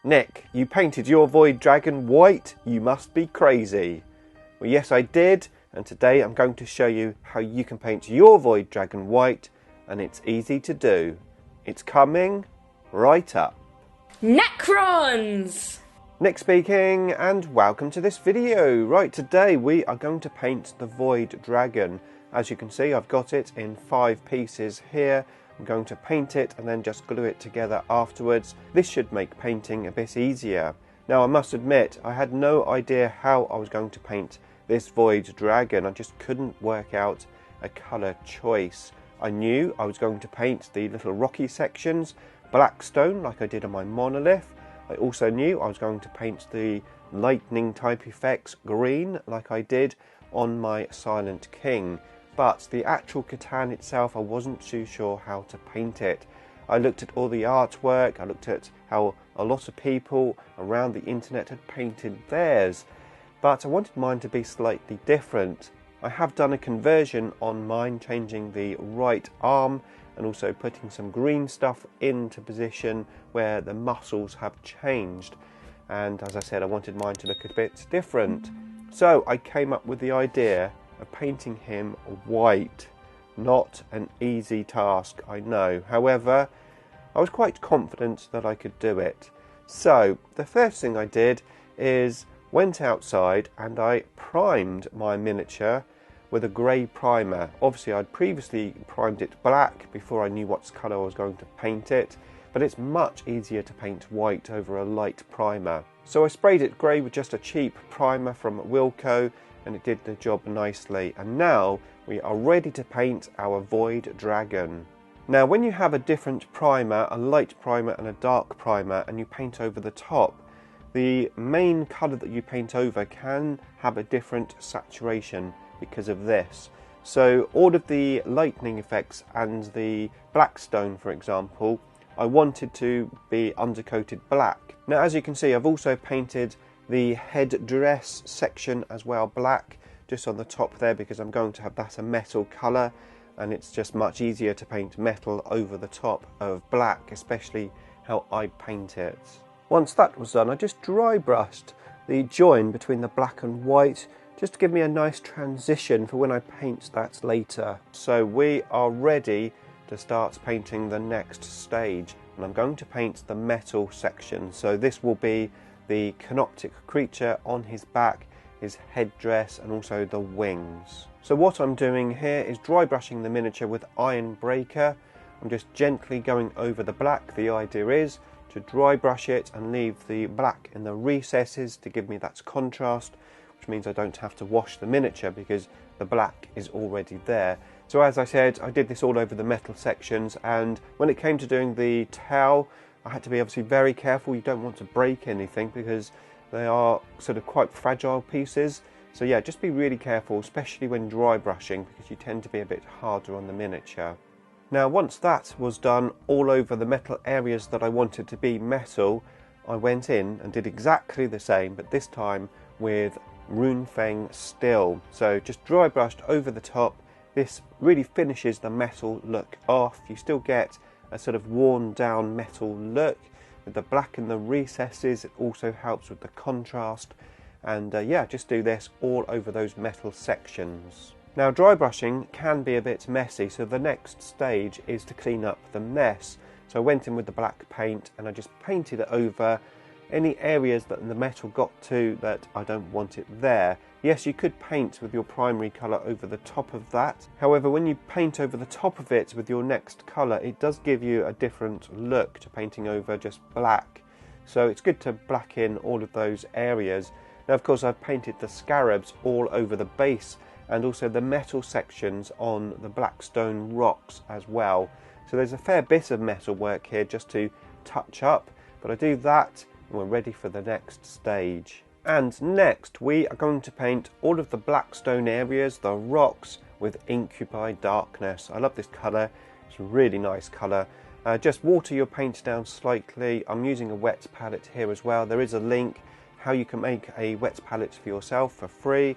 Nick, you painted your Void Dragon white? You must be crazy. Well, yes, I did, and today I'm going to show you how you can paint your Void Dragon white, and it's easy to do. It's coming right up. Necrons! Nick speaking, and welcome to this video. Right, today we are going to paint the Void Dragon. As you can see, I've got it in 5 pieces here. I'm going to paint it and then just glue it together afterwards. This should make painting a bit easier. Now, I must admit, I had no idea how I was going to paint this Void Dragon. I just couldn't work out a colour choice. I knew I was going to paint the little rocky sections black stone like I did on my monolith. I also knew I was going to paint the lightning type effects green like I did on my Silent King. But the actual C'tan itself, I wasn't too sure how to paint it. I looked at all the artwork, I looked at how a lot of people around the internet had painted theirs, but I wanted mine to be slightly different. I have done a conversion on mine, changing the right arm and also putting some green stuff into position where the muscles have changed. And as I said, I wanted mine to look a bit different. So I came up with the idea of painting him white. Not an easy task, I know. However, I was quite confident that I could do it. So the first thing I did is went outside and I primed my miniature with a grey primer. Obviously, I'd previously primed it black before I knew what colour I was going to paint it, but it's much easier to paint white over a light primer. So I sprayed it grey with just a cheap primer from Wilko, and it did the job nicely. And now we are ready to paint our Void Dragon. Now, when you have a different primer, a light primer and a dark primer, and you paint over the top, the main colour that you paint over can have a different saturation because of this. So all of the lightning effects and the black stone, for example, I wanted to be undercoated black. Now, as you can see, I've also painted the headdress section as well black, just on the top there, because I'm going to have that a metal colour, and it's just much easier to paint metal over the top of black, especially how I paint it. Once that was done, I just dry brushed the join between the black and white just to give me a nice transition for when I paint that later. So we are ready to start painting the next stage, and I'm going to paint the metal section. So this will be the canoptic creature on his back, his headdress, and also the wings. So what I'm doing here is dry brushing the miniature with Iron Breaker. I'm just gently going over the black. The idea is to dry brush it and leave the black in the recesses to give me that contrast, which means I don't have to wash the miniature because the black is already there. So as I said, I did this all over the metal sections, and when it came to doing the tail, I had to be obviously very careful. You don't want to break anything because they are sort of quite fragile pieces. So yeah, just be really careful, especially when dry brushing, because you tend to be a bit harder on the miniature. Now, once that was done all over the metal areas that I wanted to be metal, I went in and did exactly the same, but this time with Runefeng Steel. So just dry brushed over the top. This really finishes the metal look off. You still get a sort of worn down metal look with the black in the recesses. It also helps with the contrast, and yeah, just do this all over those metal sections. Now, dry brushing can be a bit messy, so the next stage is to clean up the mess. So I went in with the black paint and I just painted it over any areas that the metal got to that I don't want it there. Yes, you could paint with your primary colour over the top of that. However, when you paint over the top of it with your next colour, it does give you a different look to painting over just black. So it's good to black in all of those areas. Now, of course, I've painted the scarabs all over the base and also the metal sections on the black stone rocks as well. So there's a fair bit of metal work here just to touch up, but I do that and we're ready for the next stage. And next we are going to paint all of the black stone areas, the rocks, with Incubi Darkness. I love this colour, it's a really nice colour. Just water your paint down slightly. I'm using a wet palette here as well. There is a link how you can make a wet palette for yourself for free,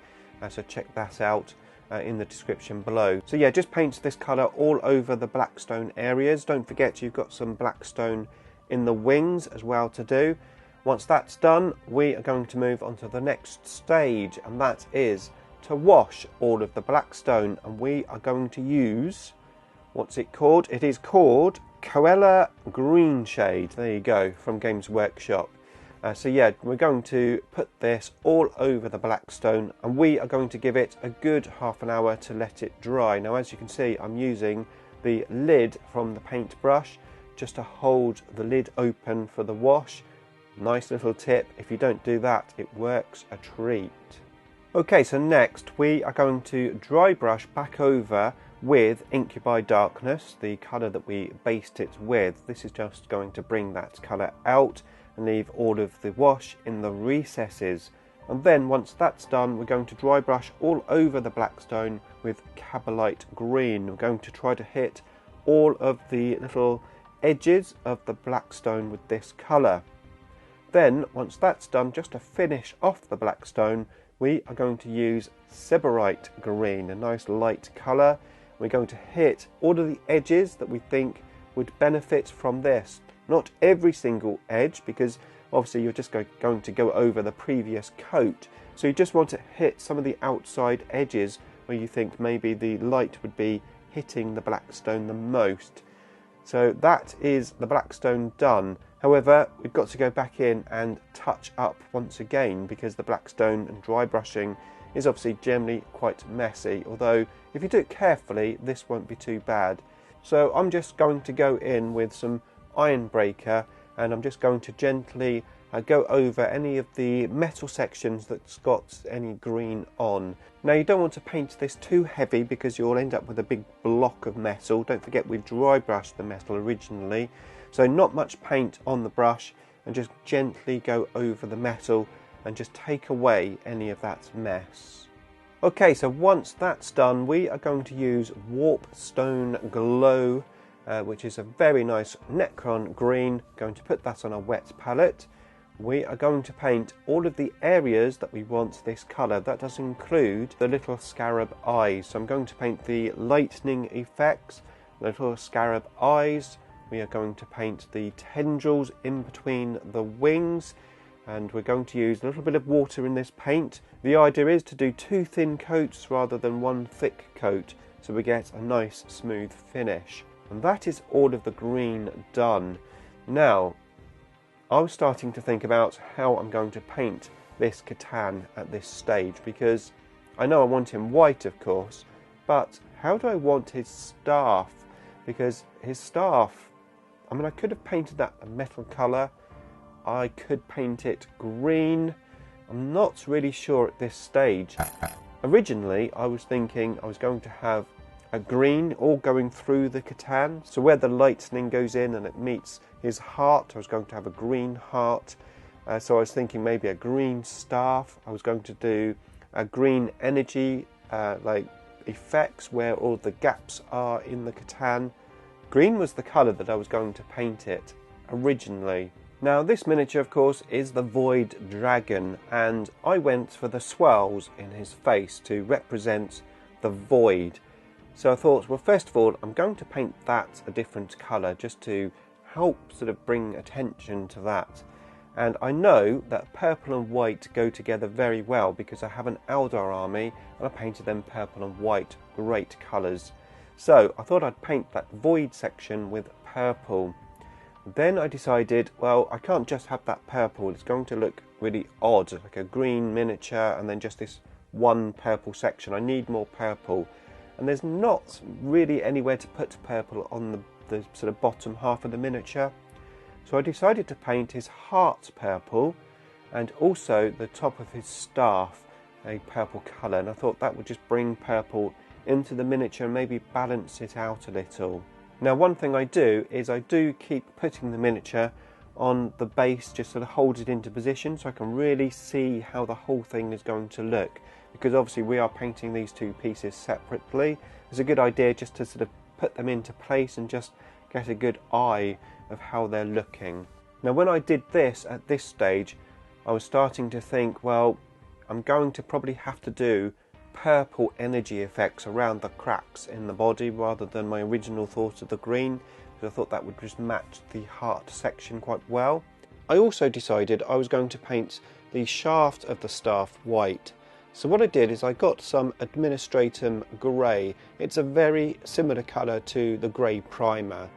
so check that out in the description below. So yeah, just paint this colour all over the black stone areas. Don't forget you've got some black stone in the wings as well to do. Once that's done, we are going to move on to the next stage, and that is to wash all of the black stone. And we are going to use, what's it called? It is called Coella Green Shade. There you go, from Games Workshop. So yeah, we're going to put this all over the black stone, and we are going to give it a good half an hour to let it dry. Now, as you can see, I'm using the lid from the paintbrush just to hold the lid open for the wash. Nice little tip. If you don't do that, it works a treat. Okay, so next we are going to dry brush back over with Ink by Darkness, the colour that we based it with. This is just going to bring that colour out and leave all of the wash in the recesses. And then once that's done, we're going to dry brush all over the black stone with Cabalite Green. We're going to try to hit all of the little edges of the black stone with this colour. Then once that's done, just to finish off the black stone, we are going to use Sybarite Green, a nice light colour. We're going to hit all of the edges that we think would benefit from this. Not every single edge, because obviously you're just going to go over the previous coat. So you just want to hit some of the outside edges where you think maybe the light would be hitting the black stone the most. So that is the black stone done. However, we've got to go back in and touch up once again, because the black stone and dry brushing is obviously generally quite messy, although if you do it carefully, this won't be too bad. So I'm just going to go in with some Iron Breaker, and I'm just going to gently go over any of the metal sections that's got any green on. Now, you don't want to paint this too heavy because you'll end up with a big block of metal. Don't forget we dry brushed the metal originally, so not much paint on the brush, and just gently go over the metal and just take away any of that mess. Okay, so once that's done, we are going to use Warp Stone Glow, which is a very nice Necron green. Going to put that on a wet palette. We are going to paint all of the areas that we want this colour. That does include the little scarab eyes. So I'm going to paint the lightning effects, little scarab eyes. We are going to paint the tendrils in between the wings, and we're going to use a little bit of water in this paint. The idea is to do 2 thin coats rather than 1 thick coat, so we get a nice smooth finish. And that is all of the green done. Now, I was starting to think about how I'm going to paint this C'tan at this stage, because I know I want him white, of course, but how do I want his staff? Because his staff, I mean, I could have painted that a metal colour. I could paint it green. I'm not really sure at this stage. Originally, I was thinking I was going to have a green all going through the C'tan. So where the lightning goes in and it meets his heart, I was going to have a green heart. So I was thinking maybe a green staff. I was going to do a green energy like effects where all the gaps are in the C'tan. Green was the colour that I was going to paint it originally. Now, this miniature, of course, is the Void Dragon, and I went for the swirls in his face to represent the void. So I thought, well, first of all, I'm going to paint that a different colour just to help sort of bring attention to that. And I know that purple and white go together very well because I have an Eldar army and I painted them purple and white, great colours. So I thought I'd paint that void section with purple. Then I decided, well, I can't just have that purple. It's going to look really odd, like a green miniature and then just this one purple section. I need more purple. And there's not really anywhere to put purple on the sort of bottom half of the miniature. So I decided to paint his heart purple and also the top of his staff a purple colour. And I thought that would just bring purple into the miniature and maybe balance it out a little. Now, one thing I do is I do keep putting the miniature on the base, just sort of hold it into position so I can really see how the whole thing is going to look. Because obviously we are painting these two pieces separately. It's a good idea just to sort of put them into place and just get a good eye of how they're looking. Now, when I did this at this stage, I was starting to think, well, I'm going to probably have to do purple energy effects around the cracks in the body rather than my original thought of the green, because I thought that would just match the heart section quite well. I also decided I was going to paint the shaft of the staff white. So what I did is I got some Administratum grey. It's a very similar colour to the grey primer.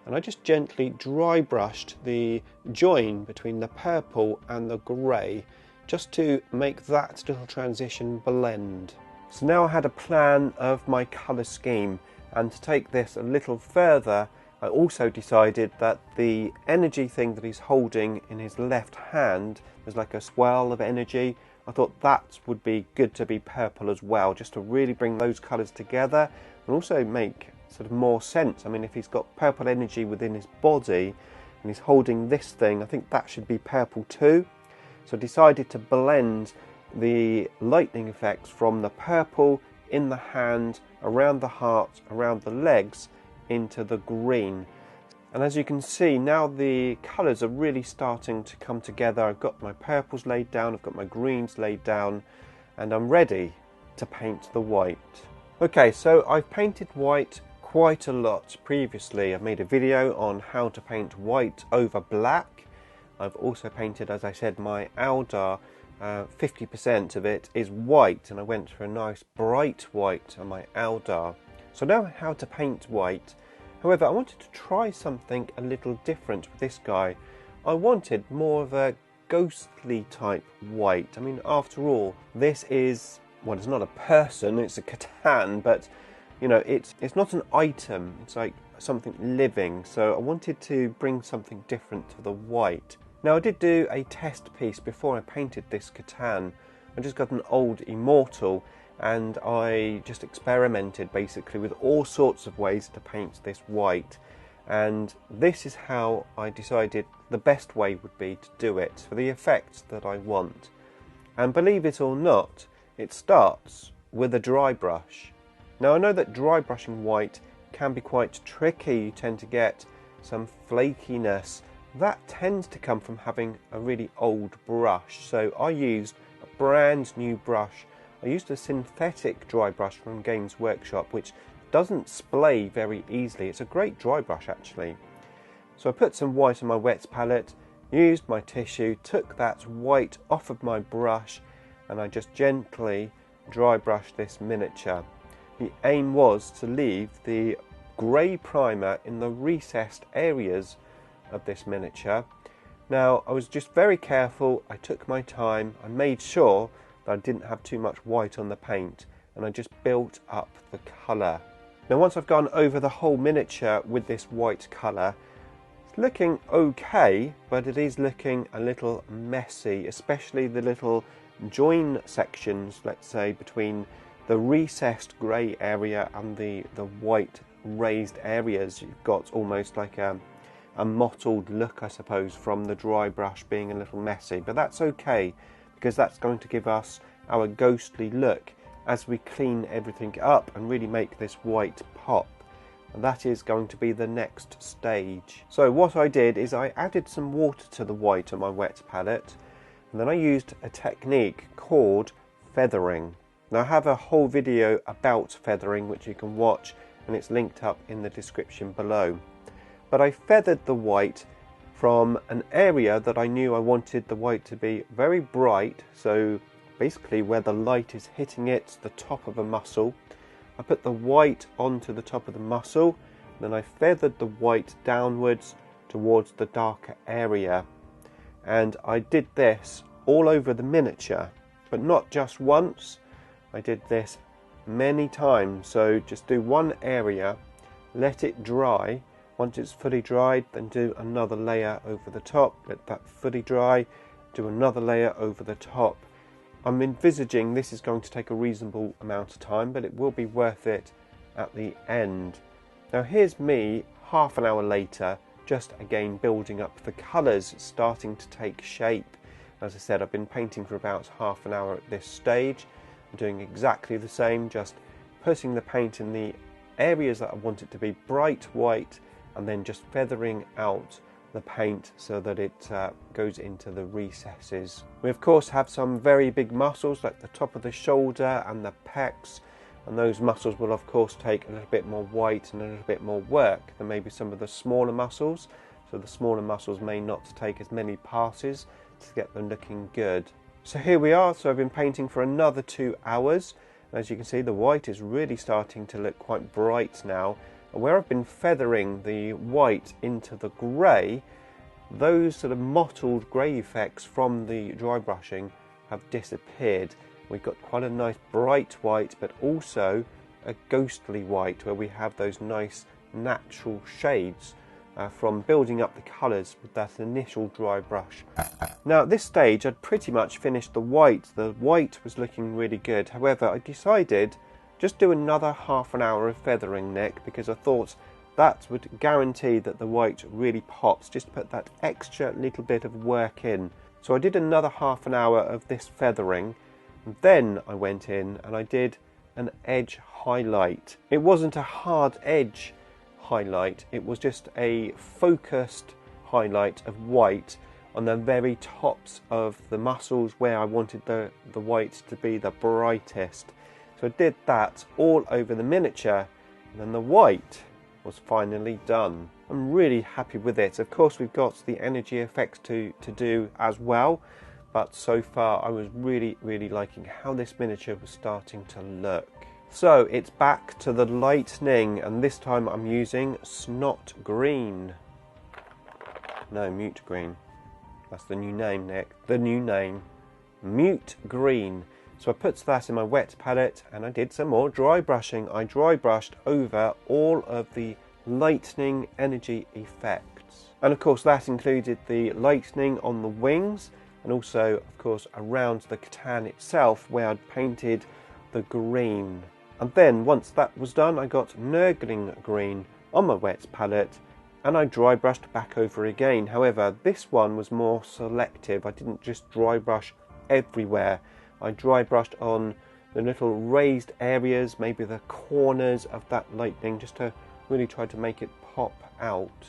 And I just gently dry brushed the join between the purple and the grey, just to make that little transition blend. So now I had a plan of my colour scheme, and to take this a little further, I also decided that the energy thing that he's holding in his left hand is like a swirl of energy. I thought that would be good to be purple as well, just to really bring those colours together and also make sort of more sense. I mean, if he's got purple energy within his body and he's holding this thing, I think that should be purple too. So I decided to blend the lightning effects from the purple in the hand, around the heart, around the legs, into the green. And as you can see, now the colours are really starting to come together. I've got my purples laid down, I've got my greens laid down, and I'm ready to paint the white. Okay, so I've painted white quite a lot previously. I've made a video on how to paint white over black. I've also painted, as I said, my Eldar. 50% of it is white, and I went for a nice bright white on my Eldar. So I know how to paint white. However, I wanted to try something a little different with this guy. I wanted more of a ghostly type white. I mean, after all, this is, well, it's not a person, it's a C'tan, but you know, it's not an item, it's like something living. So I wanted to bring something different to the white. Now, I did do a test piece before I painted this C'tan. I just got an old Immortal and I just experimented basically with all sorts of ways to paint this white. And this is how I decided the best way would be to do it for the effects that I want. And believe it or not, it starts with a dry brush. Now, I know that dry brushing white can be quite tricky. You tend to get some flakiness. That tends to come from having a really old brush. So I used a brand new brush. I used a synthetic dry brush from Games Workshop, which doesn't splay very easily. It's a great dry brush actually. So I put some white on my wet palette, used my tissue, took that white off of my brush, and I just gently dry brushed this miniature. The aim was to leave the grey primer in the recessed areas of this miniature. Now, I was just very careful. I took my time. I made sure that I didn't have too much white on the paint, and I just built up the colour. Now, once I've gone over the whole miniature with this white colour, it's looking okay, but it is looking a little messy, especially the little join sections, let's say, between the recessed grey area and the white raised areas. You've got almost like a mottled look, I suppose, from the dry brush being a little messy, but that's okay because that's going to give us our ghostly look as we clean everything up and really make this white pop. And that is going to be the next stage. So what I did is I added some water to the white on my wet palette, and then I used a technique called feathering. Now, I have a whole video about feathering which you can watch, and it's linked up in the description below. But I feathered the white from an area that I knew I wanted the white to be very bright, so basically where the light is hitting it, the top of a muscle. I put the white onto the top of the muscle, then I feathered the white downwards towards the darker area. And I did this all over the miniature, but not just once. I did this many times, so just do one area, let it dry. Once it's fully dried, then do another layer over the top, let that fully dry, do another layer over the top. I'm envisaging this is going to take a reasonable amount of time, but it will be worth it at the end. Now here's me half an hour later, just again building up the colours, starting to take shape. As I said, I've been painting for about half an hour at this stage. I'm doing exactly the same, just putting the paint in the areas that I want it to be bright white, and then just feathering out the paint so that it goes into the recesses. We of course have some very big muscles like the top of the shoulder and the pecs, and those muscles will of course take a little bit more white and a little bit more work than maybe some of the smaller muscles. So so the smaller muscles may not take as many passes to get them looking good. So here we are, so I've been painting for another 2 hours. As you can see, the white is really starting to look quite bright now. And where I've been feathering the white into the grey, those sort of mottled grey effects from the dry brushing have disappeared. We've got quite a nice bright white, but also a ghostly white, where we have those nice natural shades from building up the colours with that initial dry brush. Now at this stage I'd pretty much finished the white. The white was looking really good. However, I decided just do another half an hour of feathering, Nick, because I thought that would guarantee that the white really pops, just to put that extra little bit of work in. So I did another half an hour of this feathering, and then I went in and I did an edge highlight. It wasn't a hard edge highlight, it was just a focused highlight of white on the very tops of the muscles where I wanted the white to be the brightest. So I did that all over the miniature, and then the white was finally done. I'm really happy with it. Of course we've got the energy effects to do as well, but so far I was really liking how this miniature was starting to look. So it's back to the lightning, and this time I'm using Snot Green. No, Mute Green. That's the new name, Nick. The new name. Mute Green. So I put that in my wet palette and I did some more dry brushing. I dry brushed over all of the lightning energy effects. And of course that included the lightning on the wings, and also of course around the C'tan itself, where I'd painted the green. And then once that was done, I got Necron Green on my wet palette and I dry brushed back over again. However, this one was more selective. I didn't just dry brush everywhere. I dry brushed on the little raised areas, maybe the corners of that lightning, just to really try to make it pop out.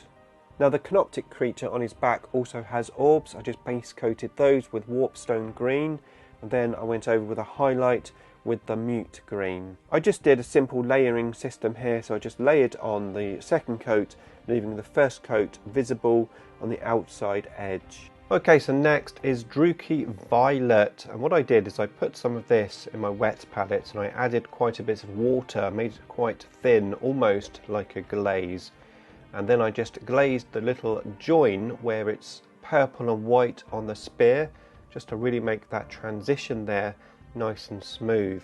Now the Canoptic creature on his back also has orbs. I just base coated those with Warpstone Green, and then I went over with a highlight with the Mute Green. I just did a simple layering system here, so I just layered on the second coat, leaving the first coat visible on the outside edge. Okay, so next is Druchii Violet, and what I did is I put some of this in my wet palette and I added quite a bit of water, made it quite thin, almost like a glaze, and then I just glazed the little join where it's purple and white on the spear, just to really make that transition there nice and smooth.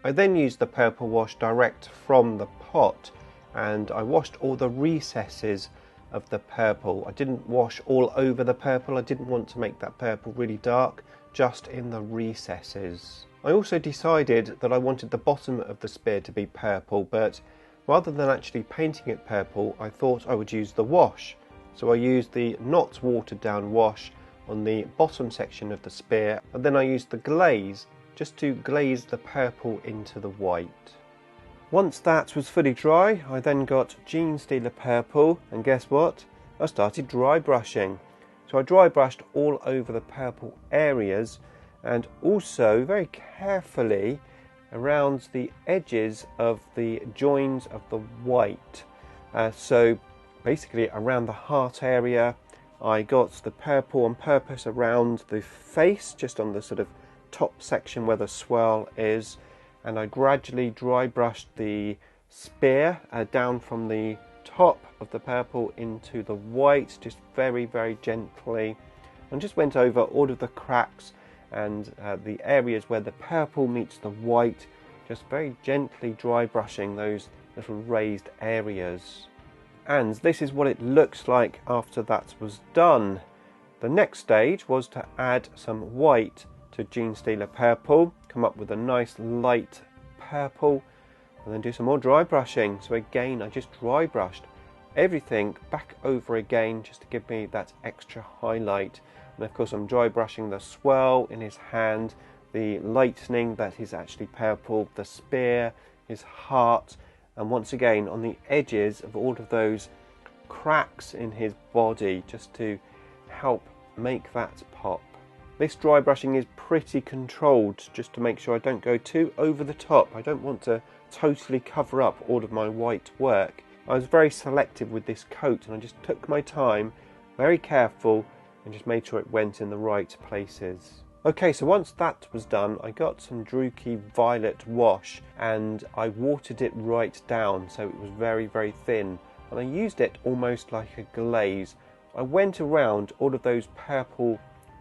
I then used the purple wash direct from the pot, and I washed all the recesses of the purple. I didn't wash all over the purple. I didn't want to make that purple really dark, just in the recesses. I also decided that I wanted the bottom of the spear to be purple, but rather than actually painting it purple, I thought I would use the wash. So I used the not watered down wash on the bottom section of the spear, and then I used the glaze just to glaze the purple into the white. Once that was fully dry, I then got Genestealer Purple, and guess what? I started dry brushing. So I dry brushed all over the purple areas, and also very carefully around the edges of the joins of the white. So basically around the heart area, I got the purple on purpose around the face, just on the sort of top section where the swirl is, and I gradually dry brushed the spear down from the top of the purple into the white, just very gently, and just went over all of the cracks and the areas where the purple meets the white, just very gently dry brushing those little raised areas. And this is what it looks like after that was done. The next stage was to add some white to Genestealer Purple, come up with a nice light purple, and then do some more dry brushing. So again, I just dry brushed everything back over again, just to give me that extra highlight. And of course I'm dry brushing the swirl in his hand, the lightning that is actually purple, the spear, his heart, and once again on the edges of all of those cracks in his body, just to help make that pop. This dry brushing is pretty controlled, just to make sure I don't go too over the top. I don't want to totally cover up all of my white work. I was very selective with this coat, and I just took my time very careful and just made sure it went in the right places. Okay, so once that was done, I got some Druchii Violet wash and I watered it right down so it was very, very thin. And I used it almost like a glaze. I went around all of those purple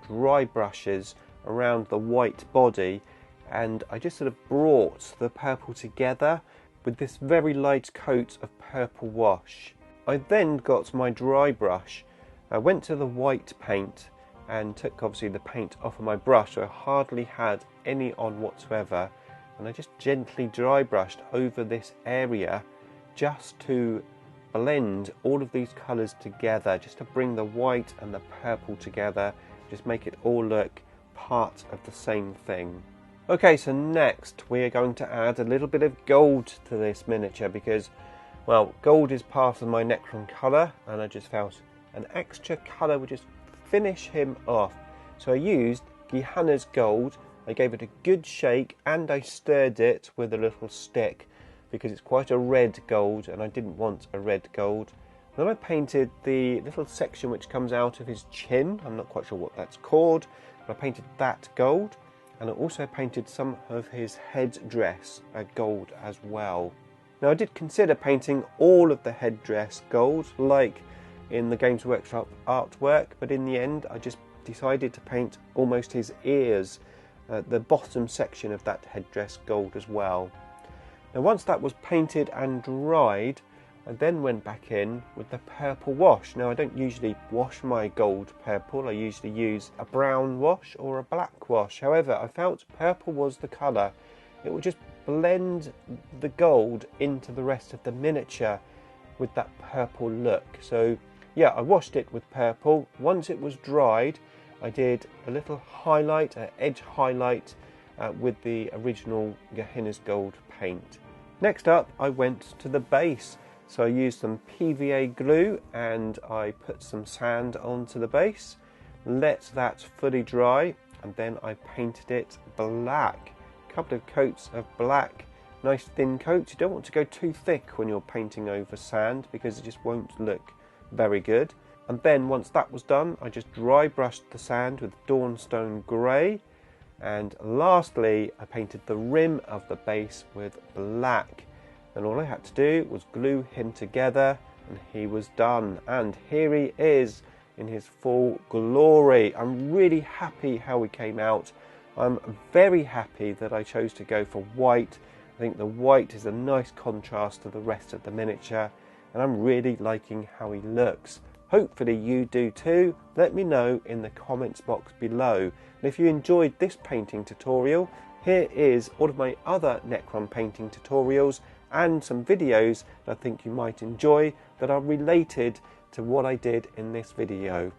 dry brushes around the white body and I just sort of brought the purple together with this very light coat of purple wash. I then got my dry brush, I went to the white paint and took obviously the paint off of my brush, so I hardly had any on whatsoever, and I just gently dry brushed over this area just to blend all of these colours together, just to bring the white and the purple together, just make it all look part of the same thing. Okay, so next we are going to add a little bit of gold to this miniature because, well, gold is part of my Necron colour and I just felt an extra colour would just finish him off. So I used Gehenna's gold, I gave it a good shake and I stirred it with a little stick because it's quite a red gold and I didn't want a red gold. Then I painted the little section which comes out of his chin, I'm not quite sure what that's called, but I painted that gold. And I also painted some of his headdress gold as well. Now I did consider painting all of the headdress gold like in the Games Workshop artwork, but in the end I just decided to paint almost his ears, the bottom section of that headdress gold as well. Now once that was painted and dried, I then went back in with the purple wash. Now I don't usually wash my gold purple, I usually use a brown wash or a black wash. However, I felt purple was the colour. It would just blend the gold into the rest of the miniature with that purple look. So yeah, I washed it with purple. Once it was dried, I did a little highlight, an edge highlight with the original Gehenna's gold paint. Next up, I went to the base. So I used some PVA glue and I put some sand onto the base, let that fully dry, and then I painted it black. A couple of coats of black, nice thin coats. You don't want to go too thick when you're painting over sand because it just won't look very good. And then once that was done, I just dry brushed the sand with Dawnstone Grey. And lastly, I painted the rim of the base with black. And all I had to do was glue him together and he was done. And here he is in his full glory. I'm really happy how he came out. I'm very happy that I chose to go for white. I think the white is a nice contrast to the rest of the miniature and I'm really liking how he looks. Hopefully you do too. Let me know in the comments box below. And if you enjoyed this painting tutorial, here is all of my other Necron painting tutorials and some videos that I think you might enjoy that are related to what I did in this video.